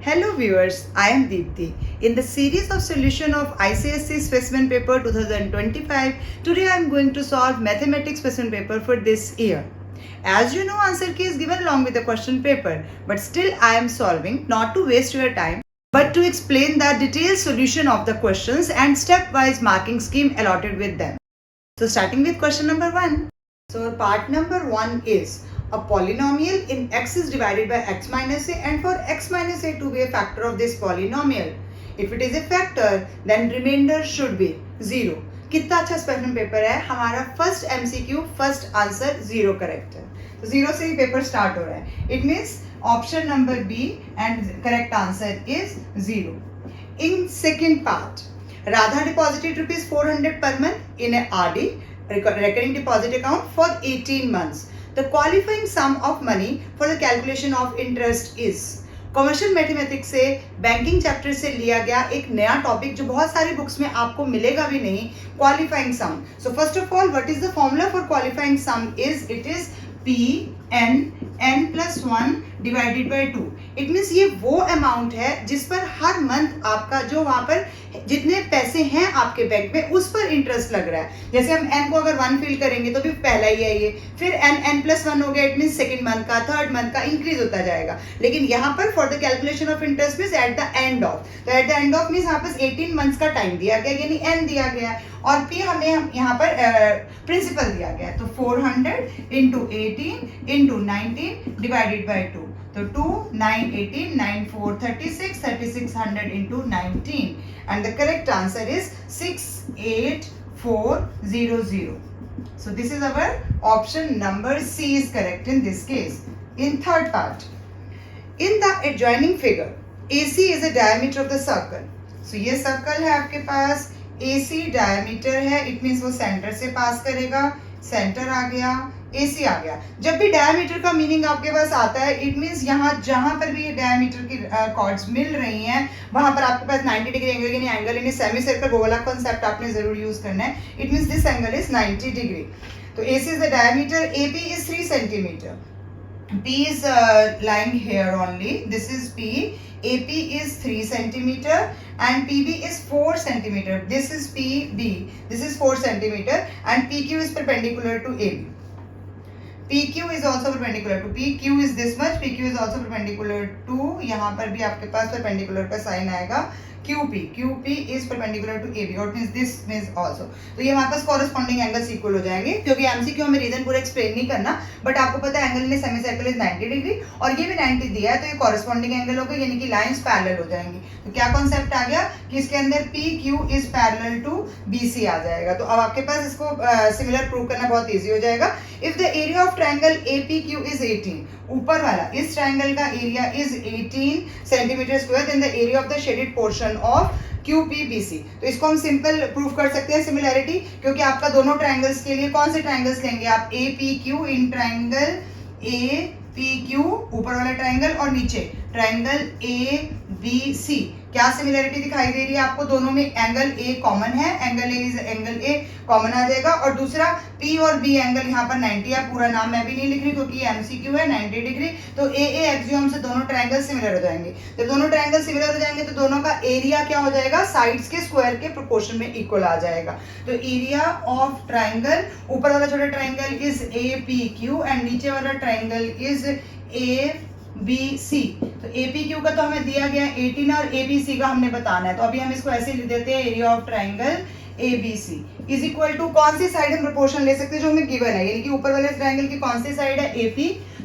Hello viewers, I am Deepthi. In the series of solution of ICSE specimen paper 2025, today I am going to solve mathematics specimen paper for this year. As you know, answer key is given along with the question paper, but still I am solving not to waste your time, but to explain the detailed solution of the questions and stepwise marking scheme allotted with them. So starting with question number 1. So part number 1 is a polynomial in x is divided by x minus a and for x minus a to be a factor of this polynomial. If it is a factor, then remainder should be 0. कितना अच्छा special paper है हमारा. First MCQ first answer 0 correct है, तो 0 से ही paper start हो रहा है. It means option number B and correct answer is 0. In second part, Radha deposited rupees 400 per month in a RD, recurring deposit account, for 18 months. The qualifying sum of money for the calculation of interest is. Commercial mathematics से banking chapter से लिया गया एक नया topic जो बहुत सारी books में आपको मिलेगा भी नहीं, qualifying sum. So first of all, what is the formula for qualifying sum is, it is n+1 divided by 2. It means ये वो अमाउंट है जिस पर हर मंथ आपका जो वहां पर जितने पैसे हैं आपके बैंक में उस पर इंटरेस्ट लग रहा है. जैसे हम n को अगर 1 फिल करेंगे तो भी पहला ही है ये, फिर n+1 हो गया, इट मीन्स सेकंड मंथ का, थर्ड मंथ का इंक्रीज होता जाएगा. लेकिन यहाँ पर for the calculation of interest means at the end of, तो at the end of means यहाँ पर 18 मंथ्स का टाइम दिया गया, यानी n दिया गया है और p हमें यहाँ पर प्रिंसिपल दिया गया है. तो 400 इंटू 18 इंटू 19 डिवाइडेड बाई 2. तो 2, 9, 18, 9, 4, 36, 3600 into 19. And the correct answer is 68400. So this is our option number C is correct in this case. In third part, in the adjoining figure, AC is a diameter of the circle. So ये circle है आपके पास, AC diameter है, it means वो center से pass करेगा, center आ गया, AC आ गया. जब भी डायमीटर का मीनिंग आपके पास आता है, इट मींस यहाँ जहां पर भी ये डायमीटर की कॉर्ड्स मिल रही हैं वहां पर आपके पास 90 डिग्री एंगल यानी एंगल इन सेमी सर्कल, वो वाला कॉन्सेप्ट आपने जरूर यूज करना है. It means this angle is 90 degree. तो AC is the diameter, AP is 3 centimetre, P is lying here only, this is P, AP is 3 centimeter and PB is 4 centimeter. This is PB, this is 4 centimeter and PQ is perpendicular to AB. PQ is also perpendicular to PQ is this much, PQ is also perpendicular to, यहाँ पर भी आपके पास perpendicular का sign आएगा QP is perpendicular to AB, or means this means also. तो ये हमारे पास corresponding angles equal हो जाएंगे, क्योंकि MCQ हमें रीजन पूरा एक्सप्लेन नहीं करना, बट आपको पता है angle in semi circle is 90 degree और ये भी 90 दिया है, तो ये corresponding एंगल हो गए, यानी कि लाइंस पैरेलल हो जाएंगी. तो क्या कॉन्सेप्ट आ गया कि इसके अंदर PQ is parallel to BC आ जाएगा. तो अब आपके पास इसको सिमिलर प्रूव करना बहुत ईजी हो जाएगा. If the area of triangle APQ is 18, ऊपर वाला इस ट्रायंगल का area is 18 centimetre square, then the area of the shaded portion of QPBC. तो इसको हम सिंपल प्रूव कर सकते हैं सिमिलैरिटी, क्योंकि आपका दोनों ट्रायंगल्स के लिए कौन से ट्रायंगल्स लेंगे आप, APQ इन ट्रायंगल APQ ऊपर वाला ट्रायंगल और नीचे ट्रायंगल ABC. क्या सिमिलैरिटी दिखाई दे रही है आपको, दोनों में एंगल A कॉमन है, angle A is angle A common आ जाएगा. और दूसरा P और B एंगल यहाँ पर 90 है, पूरा नाम मैं भी नहीं लिख रही क्योंकि ये MCQ है, 90 डिग्री. तो AA एक्सियोम से दोनों ट्रायंगल सिमिलर हो जाएंगे. जब दोनों ट्रायंगल सिमिलर हो जाएंगे तो दोनों का एरिया क्या हो जाएगा, साइड्स के स्क्वायर के प्रोपोर्शन में इक्वल आ जाएगा. तो एरिया ऑफ ट्रायंगल, ऊपर वाला छोटा ट्रायंगल इज APQ एंड नीचे वाला ट्रायंगल इज ABC. तो APQ का तो हमें दिया गया 18 और ABC का हमने बताना है, तो अभी हम इसको ऐसे लिख देते हैं, area of triangle ABC is equal to, कौन सी साइड हम प्रोपोर्शन ले सकते हैं जो हमें गिवन है, यानी कि ऊपर वाले ट्रायंगल की कौन सी साइड है, AP,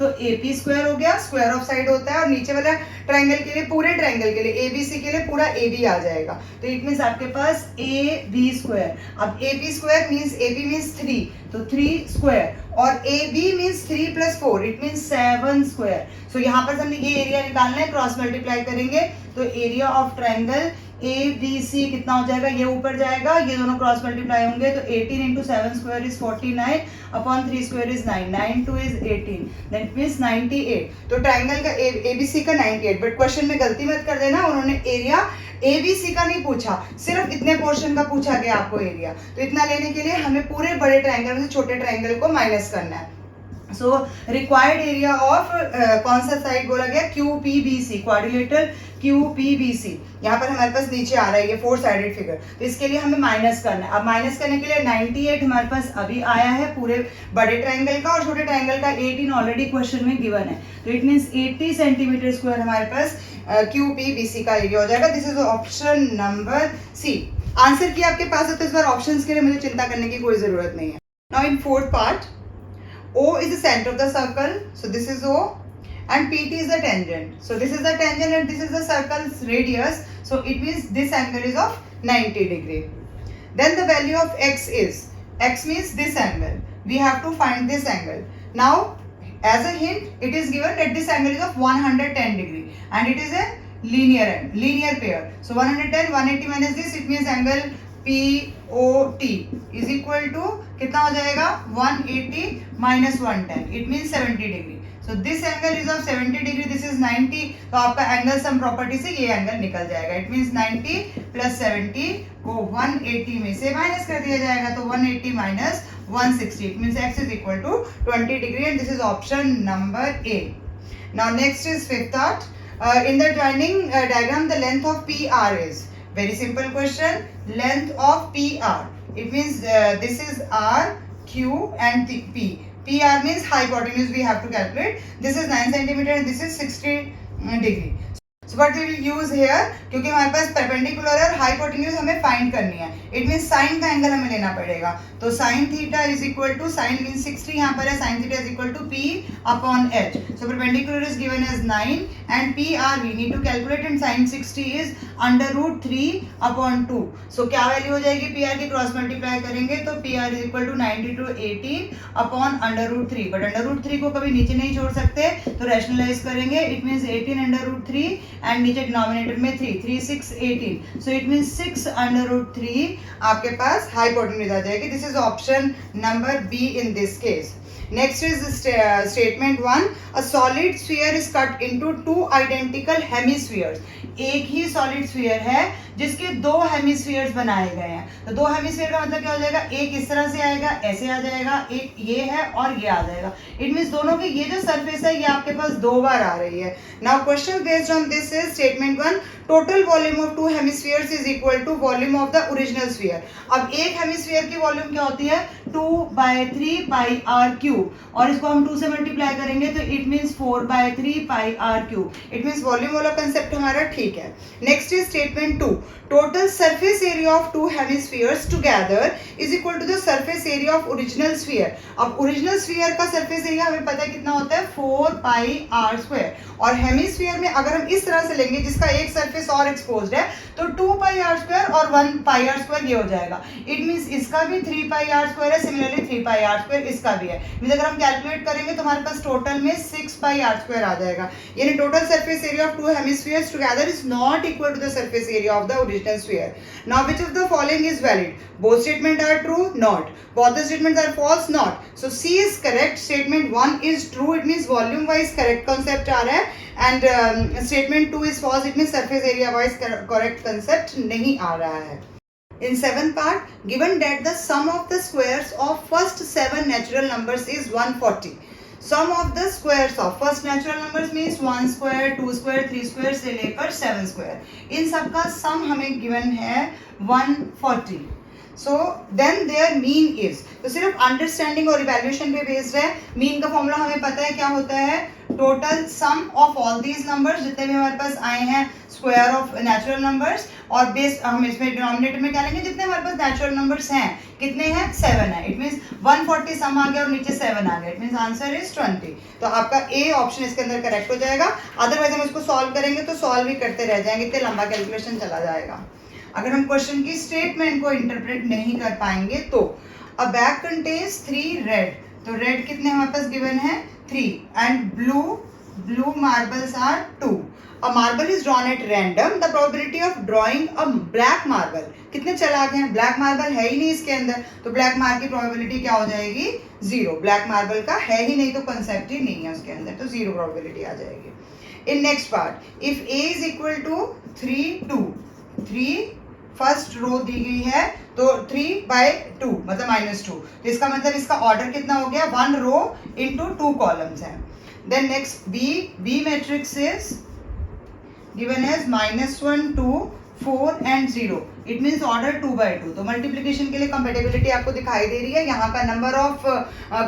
तो AP स्क्वायर हो गया, स्क्वायर ऑफ साइड होता है, और नीचे वाला ट्रायंगल के लिए, पूरे ट्रायंगल के लिए ABC के लिए पूरा AB आ जाएगा. तो इट मींस आपके पास AB स्क्वायर. अब AP square means AB means 3, तो 3 स्क्वायर, और AB means 3 + 4, it means 7 square. So यहाँ पर हमने ये एरिया निकालना है, क्रॉस मल्टीप्लाई करेंगे तो एरिया ऑफ ट्रायंगल ABC कितना हो जाएगा, ये ऊपर जाएगा, ये दोनों क्रॉस मल्टीप्लाई होंगे, तो 18 into 7 square is 49 upon 3 square is 9, 9 2 is 18, that means 98. तो ट्रायंगल का ABC का 98, बट क्वेश्चन में गलती मत कर देना, उन्होंने एरिया ABC का नहीं पूछा, सिर्फ इतने पोर्शन का पूछा गया आपको एरिया. तो इतना लेने के लिए हमें पूरे बड़े ट्रायंगल में से छोटे ट्रायंगल को माइनस करना है. सो रिक्वायर्ड एरिया ऑफ कौन सा साइड बोला गया, QPBC, क्वाड्रिलेटरल QPBC। यहाँ पर हमारे पास नीचे आ रहा है ये 4 साइडेड फिगर, तो इसके लिए हमें माइनस करना है। अब माइनस करने के लिए 98 हमारे पास अभी आया है पूरे बड़े ट्रायंगल का, और छोटे ट्रायंगल का 18 ऑलरेडी क्वेश्चन में गिवन है, तो इट मीन्स 80 सेंटीमीटर स्क्वायर हमारे पास QPBC का एरिया हो जाएगा। This is option number C. Answer की आपके पास है तो इस बार ऑप्शंस के लिए मुझे चिंता करने की कोई जरूरत नहीं है। Now in fourth part, O is the center of the circle, so this is O, and PT is the tangent. So this is the tangent and this is the circle's radius, so it means this angle is of 90 degree. Then the value of x is, x means this angle. We have to find this angle. Now as a hint, it is given that this angle is of 110 degree and it is a linear pair. So 110, 180 minus this, it means angle POT is equal to कितना हो जाएगा, 180 minus 110, it means 70 degree. So this angle is of 70 degree, this is 90, तो आपका angle sum property से ये angle निकल जाएगा। It means 90 plus 70 को 180 में से माइनस कर दिया जाएगा, तो 180 minus 160, it means x is equal to 20 degree and this is option number A. Now next is fifth part. In the joining diagram, the length of PR is, very simple question, length of PR, it means this is R, Q and P. PR means hypotenuse we have to calculate. This is 9 centimeter and this is 60 degree. So what we will use here, क्योंकि हमारे पास perpendicular और hypotenuse हमें find करनी है, it means sin का angle हमें लेना पड़ेगा, तो sin theta is equal to, sin means 60 यहाँ पर है, sin theta is equal to P upon H. So perpendicular is given as 9 and PR we need to calculate, and sin 60 is under root 3 upon 2. So क्या value हो जाएगी, PR की cross multiply करेंगे तो PR is equal to 90 to 18 upon under root 3, but under root 3 को कभी नीचे नहीं छोड़ सकते, तो रैशनलाइज करेंगे, it means 18 under root 3 and नीचे डिनोमिनेटर में 3 6 18, so it means 6 under root 3 आपके पास हाइपोटेन्यूज आ जाएगी। This is option number B in this case. Next is statement 1. A solid sphere is cut into 2 identical hemispheres. एक ही solid sphere है जिसके 2 hemispheres बनाए गए हैं, तो 2 hemisphere का मतलब क्या हो जाएगा, एक इस तरह से आएगा, ऐसे आ जाएगा, एक ये है और ये आ जाएगा। It means दोनों की ये जो surface है ये आपके पास 2 बार आ रही है। Now question based on this is statement 1. Total volume of 2 hemispheres is equal to volume of the original sphere. अब एक hemisphere की वॉल्यूम क्या होती है, 2/3 पाई r क्यूब, और इसको हम 2 से मल्टीप्लाई करेंगे तो it means 4/3 pi r cube. It means volume वाला कंसेप्ट हमारा ठीक है। Next is statement 2. Total surface area of 2 hemispheres together is equal to the surface area of original sphere. अब ओरिजिनल स्फीयर का सरफेस एरिया हमें पता है कितना होता है, 4πr², और हेमिस्फीयर में अगर हम इस तरह से लेंगे जिसका एक सरफेस और एक्सपोज्ड है तो 2πr² और 1πr² ये हो जाएगा। इट मींस इसका भी 3πr² है, सिमिलरली 3πr² इसका भी है। मींस अगर हम कैलकुलेट करेंगे तो हमारे पास टोटल में 6πr² आ जाएगा, यानी total surface area of 2 hemispheres together is not equal to the surface area of the original sphere. Now which of the following is valid? Both statement are true? Not. Both the statements are false? Not. So C is correct, statement 1 is true, it means volume wise correct concept आ रहा है, and statement 2 is false, it means surface area wise correct concept नहीं आ रहा है। In seventh part, given that the sum of the squares of first 7 natural numbers is 140. Sum of the squares of first natural numbers means 1 square, 2 square, 3 square से लेकर 7 square. इन सब का sum हमें given है 140. So then their mean is, तो सिर्फ understanding और evaluation पे बेस्ड है। मीन का फॉर्मूला हमें पता है क्या होता है, total sum of all these numbers जितने भी हमारे पास आए हैं, स्क्वायर ऑफ नेचुरल नंबर्स, और बेस हम इसमें डिनोमिनेटर में क्या लेंगे, जितने हमारे पास नेचुरल नंबर्स हैं, कितने हैं, 7 है। इट मींस 140 सम आ गया और नीचे 7 आ गया, इट मींस आंसर इज 20। तो आपका ए ऑप्शन इसके अंदर करेक्ट हो जाएगा। अदरवाइज हम इसको सॉल्व करेंगे तो सॉल्व ही करते रह जाएंगे, इतने लंबा कैलकुलेशन चला जाएगा। अगर हम क्वेश्चन की स्टेटमेंट को इंटरप्रेट नहीं कर पाएंगे तो अ बैग कंटेन्स 3 रेड, तो रेड कितने हमारे पास गिवन है, 3, and blue marbles are 2। A marble is drawn at random. The probability of drawing a black marble, कितने चालाक हैं, ब्लैक मार्बल है ही नहीं इसके अंदर, तो ब्लैक मार्बल की प्रोबेबिलिटी क्या हो जाएगी, 0। ब्लैक मार्बल का है ही नहीं तो कंसेप्ट ही नहीं है उसके अंदर, तो 0 प्रोबेबिलिटी आ जाएगी। In next part, if a is equal to 3 2, first row दी गई है तो 3/2 मतलब -2, तो इसका मतलब इसका ऑर्डर कितना हो गया, 1 रो इंटू 2 कॉलम्स है। Then next B matrix is given as -1 2 4 and 0, it means order 2/2। तो मल्टीप्लीकेशन के लिए कंपेटेबिलिटी आपको दिखाई दे रही है, यहाँ का number of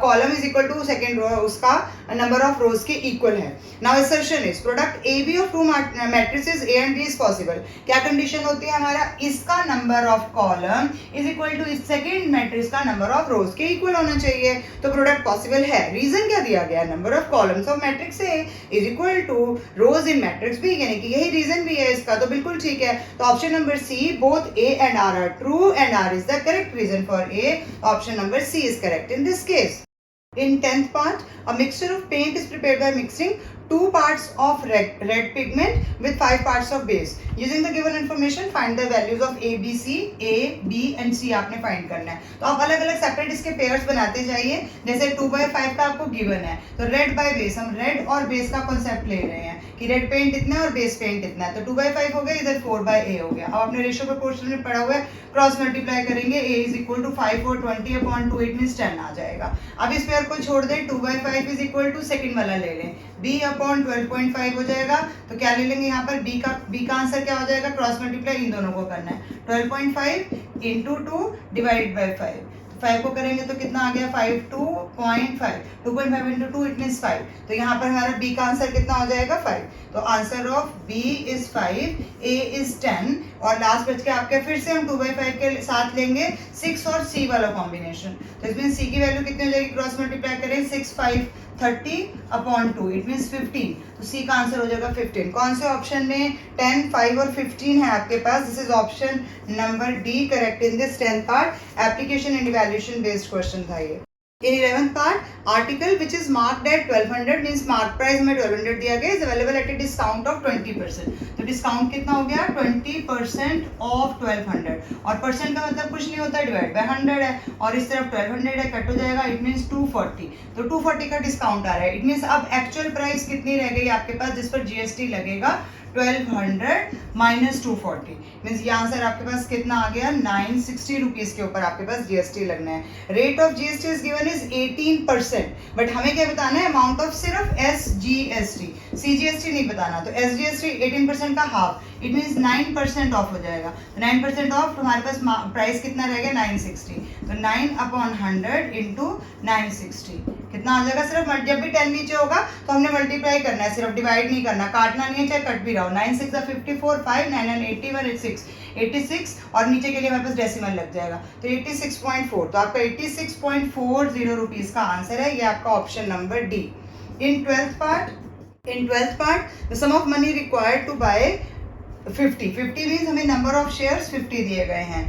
column is equal to second row उसका नंबर ऑफ रोज के इक्वल है। Now assertion is product A B of two matrices A and B is possible. क्या कंडीशन होती है हमारा, इसका number of column is equal to इस second matrix का नंबर ऑफ रोज के इक्वल होना चाहिए, तो प्रोडक्ट पॉसिबल है। रीजन क्या दिया गया, number of columns of matrix A is equal to rows in matrix B, यानी कि यही रीजन भी है इसका, तो बिल्कुल ठीक है। तो option number C, both A and R are true and R is the correct reason for A. Option number C is correct in this case. In 10th part, a mixture of paint is prepared by mixing 2 parts of red pigment with 5 parts of base. Using the given information, find the values of A, B, C, A, B and C आपने find करना है। तो आप अलग अलग separate इसके pairs बनाते जाइए। जैसे 2/5 का आपको गिवन है, तो रेड बाय बेस, हम रेड और बेस का कॉन्सेप्ट ले रहे हैं कि रेड पेंट इतना है और बेस पेंट इतना है, तो 2/5 हो गया, इधर 4/A हो गया। अब आपने रेशियो प्रोपोर्शन में पढ़ा हुआ है, क्रॉस मल्टीप्लाई करेंगे, A इज इक्वल टू 5 और 20/2, इट मीन्स 10 आ जाएगा। अब इस पेयर को छोड़ दें, 2/5 इज इक्वल टू सेकेंड वाला ले लें, B/12.5 हो जाएगा। तो क्या ले लेंगे यहाँ पर, B का आंसर क्या हो जाएगा, क्रॉस मल्टीप्लाई इन दोनों को करना है, 12.5 इंटू 2 डिवाइड बाई 5, 5 को करेंगे तो कितना आ गया, 2.5 इंटू 2 इट मीन्स 5, तो यहाँ पर हमारा B का आंसर कितना हो जाएगा, 5। तो answer of B is 5, A is 10 और लास्ट बच के आपके फिर से हम 2/5 के साथ लेंगे 6 और C वाला कॉम्बिनेशन, तो इसमें C की वैल्यू कितनी हो जाएगी, क्रॉस मल्टीप्लाई करें, 6 5 30/2 इट मीन्स 15, तो C का आंसर हो जाएगा 15। कौन से ऑप्शन में 10, 5 और 15 है आपके पास, this is option number D correct in this 10th part. Application and evaluation based question था ये। In 11th part, article which is marked at 1200 means mark price में 1200 दिया गया, is available at a discount of 20%। तो discount कितना हो गया, 20% of 1200, और परसेंट का मतलब कुछ नहीं होता, डिवाइड बाय 100 है, और इस तरफ 1200 है, कट हो जाएगा, इट मीन्स 240। तो 240 का डिस्काउंट आ रहा है, इट मीन्स अब एक्चुअल प्राइस कितनी रह गई आपके पास जिस पर जीएसटी लगेगा, 1200 माइनस 240, मीन्स ये आंसर आपके पास कितना आ गया, 960 रुपीज के ऊपर आपके पास जीएसटी लगना है। Rate of GST is given is 18%, but हमें क्या बताना है, अमाउंट ऑफ सिर्फ एसजीएसटी, सीजीएसटी नहीं बताना। तो एसजीएसटी 18% का हाफ, इट मीन्स 9% ऑफ हो जाएगा, तो 9% ऑफ हमारे पास प्राइस कितना रहेगा, 960, तो 9/100 इंटू 960 कितना आ जाएगा, सिर्फ जब भी 10 नीचे होगा तो हमने मल्टीप्लाई करना है, सिर्फ डिवाइड नहीं करना, काटना नहीं है चाहे कट भी रहा हो। 9 6 54, 5 9 9 81 86 और नीचे के लिए हमारे पास डेसिमल लग जाएगा, तो 86.4, तो आपका 86.40 रुपीज का आंसर है, ये आपका option number D. In 12th part the sum of money required to buy 50 means हमें नंबर ऑफ शेयर्स 50 दिए गए हैं,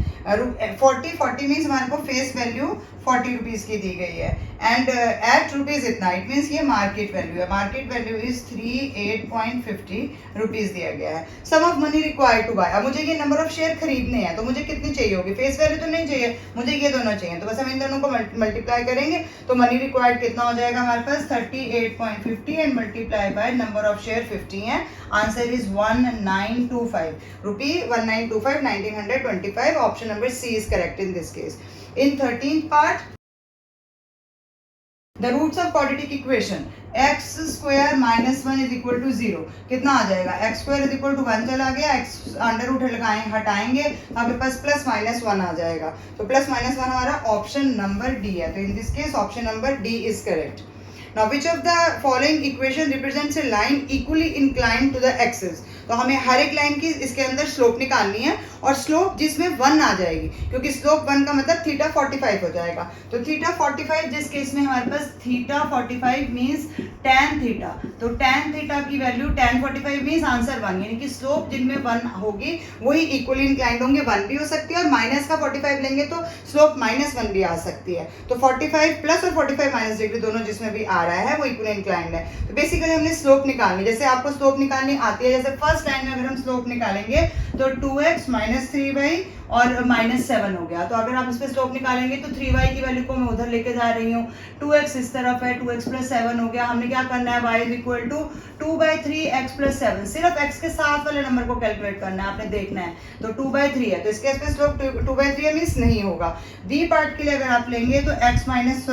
40 मीन्स हमारे को फेस वैल्यू 40 रुपीज की दी गई है, एंड एट रुपीज इतना, इट मीन्स ये मार्केट वैल्यू है, मार्केट वैल्यू इज 38.50 रुपीज दिया गया है। Sum of money required to buy, अब मुझे ये नंबर ऑफ शेयर खरीदने हैं, तो मुझे कितनी चाहिए होगी, फेस वैल्यू तो नहीं चाहिए, मुझे ये दोनों चाहिए, तो बस हम इन दोनों को मल्टीप्लाई करेंगे, तो मनी रिक्वायर्ड कितना हो जाएगा हमारे पास, 38.50 and multiply by number of share 50 है, answer is 1925 rupee, 1925 1925, option number C is correct in this case. In 13th part, the roots of quadratic equation x square minus 1 is equal to 0 कितना आ जाएगा, x square is equal to 1 चला गया, x under root हटाएंगे, आपके पास plus minus 1 आ जाएगा, तो plus minus 1 हमारा option number D है, तो इन this case option number D is correct. Now which of the following equation represents a line equally inclined to the axis? तो हमें हर एक लाइन की इसके अंदर स्लोप निकालनी है, और स्लोप जिसमें 1 आ जाएगी, क्योंकि स्लोप 1 का मतलब थीटा 45 हो जाएगा, तो थीटा 45 जिस केस में हमारे पास थीटा 45 मीन्स tan थीटा, तो tan थीटा की वैल्यू tan 45 मीन्स आंसर 1, यानी कि स्लोप जिनमें 1 होगी वही इक्वली इंक्लाइंड होंगे, 1 भी हो सकती है, और माइनस का 45 लेंगे तो स्लोप -1 भी आ सकती है, तो 45 प्लस और 45 माइनस डिग्री दोनों जिसमें भी आ रहा है वो इक्वली इंक्लाइंड है। तो बेसिकली हमने स्लोप निकालनी, जैसे आपको स्लोप निकालनी आती है, जैसे फर्स्ट फर्स्ट लाइन में अगर हम स्लोप निकालेंगे तो 2x माइनस 3y और माइनस 7 हो गया। तो अगर आप इस पे स्लोप निकालेंगे तो 3y की वैल्यू को मैं उधर लेके जा रही हूँ, 2x इस तरफ है, 2x प्लस 7 हो गया। हमने क्या करना है, y is equal to 2/3 x plus 7, सिर्फ x के साथ वाले नंबर को कैलकुलेट करना है, आपने देखना है। तो 2/3 है तो इसके पे स्लोप 2/3 मीन्स नहीं होगा। b पार्ट के लिए अगर आप लेंगे तो x minus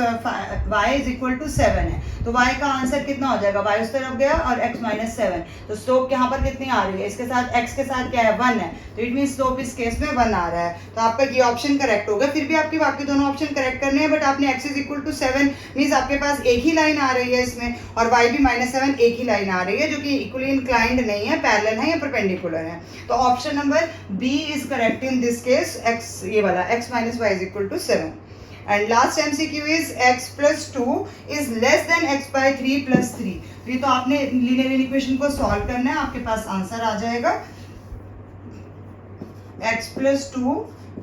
y is equal to 7 है, तो y का आंसर कितना हो जाएगा, y उस तरफ गया और x माइनस 7, तो स्लोप यहाँ पर कितनी आ रही है, इसके साथ x के साथ क्या है 1 है, तो इट मीन स्लोप इस केस में 1 आ रहा है। तो आपका ये ऑप्शन करेक्ट होगा। फिर भी आपके बाकी दोनों ऑप्शन करेक्ट करने हैं, बट आपने x is equal to 7 means आपके पास एक ही लाइन आ रही है इसमें, और y भी माइनस 7 एक ही लाइन आ रही है, जो कि इक्वली इंक्लाइंड नहीं है, पैरेलल है या परपेंडिकुलर है। तो option number B is correct in this case, x ये वाला x minus y is equal to 7। And last MCQ is x plus 2 is less than x by 3 plus 3. तो ये तो आपने लीनियर इक्वेशन को सॉल्व करना है, आपके पास आंसर आ जाएगा x plus 2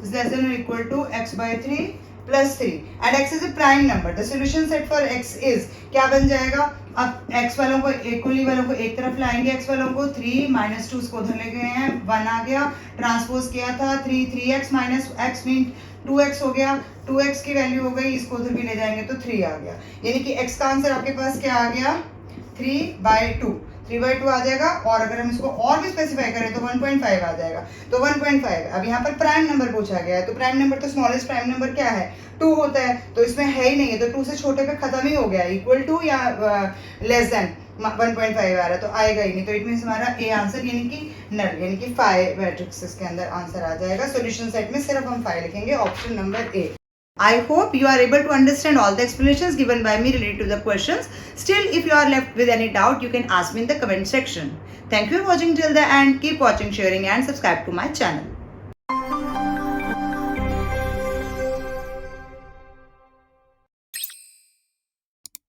is less than or equal to x by 3 plus 3 and x is a prime number. The solution set for x is क्या बन जाएगा, अब x वालों को इक्वली वालों को एक तरफ लाएंगे, x वालों को 3 माइनस 2 उसको उधर ले गए हैं, 1 आ गया, ट्रांसपोज किया था 3x minus x mean 2x हो गया, 2x की वैल्यू हो गई, इसको उधर भी ले जाएंगे तो 3 आ गया, यानी कि x का आंसर आपके पास क्या आ गया 3/2 आ जाएगा। और अगर हम इसको और भी स्पेसिफाई करें तो 1.5 आ जाएगा। तो 1.5 अब यहाँ पर प्राइम नंबर पूछा गया है, तो प्राइम नंबर तो स्मॉलेस्ट प्राइम नंबर क्या है 2 होता है, तो इसमें है ही नहीं है, तो 2 से छोटे पे खत्म ही हो गया, इक्वल टू या लेस देन 1.5 आ रहा है, तो आएगा ही नहीं, तो इट मीन्स हमारा ए आंसर यानी कि नल यानी कि 5 मैट्रिक्स के अंदर आंसर आ जाएगा। सॉल्यूशन सेट में सिर्फ हम 5 लिखेंगे, option number A. I hope you are able to understand all the explanations given by me related to the questions. Still, if you are left with any doubt, you can ask me in the comment section. Thank you for watching till the end. Keep watching, sharing and subscribe to my channel.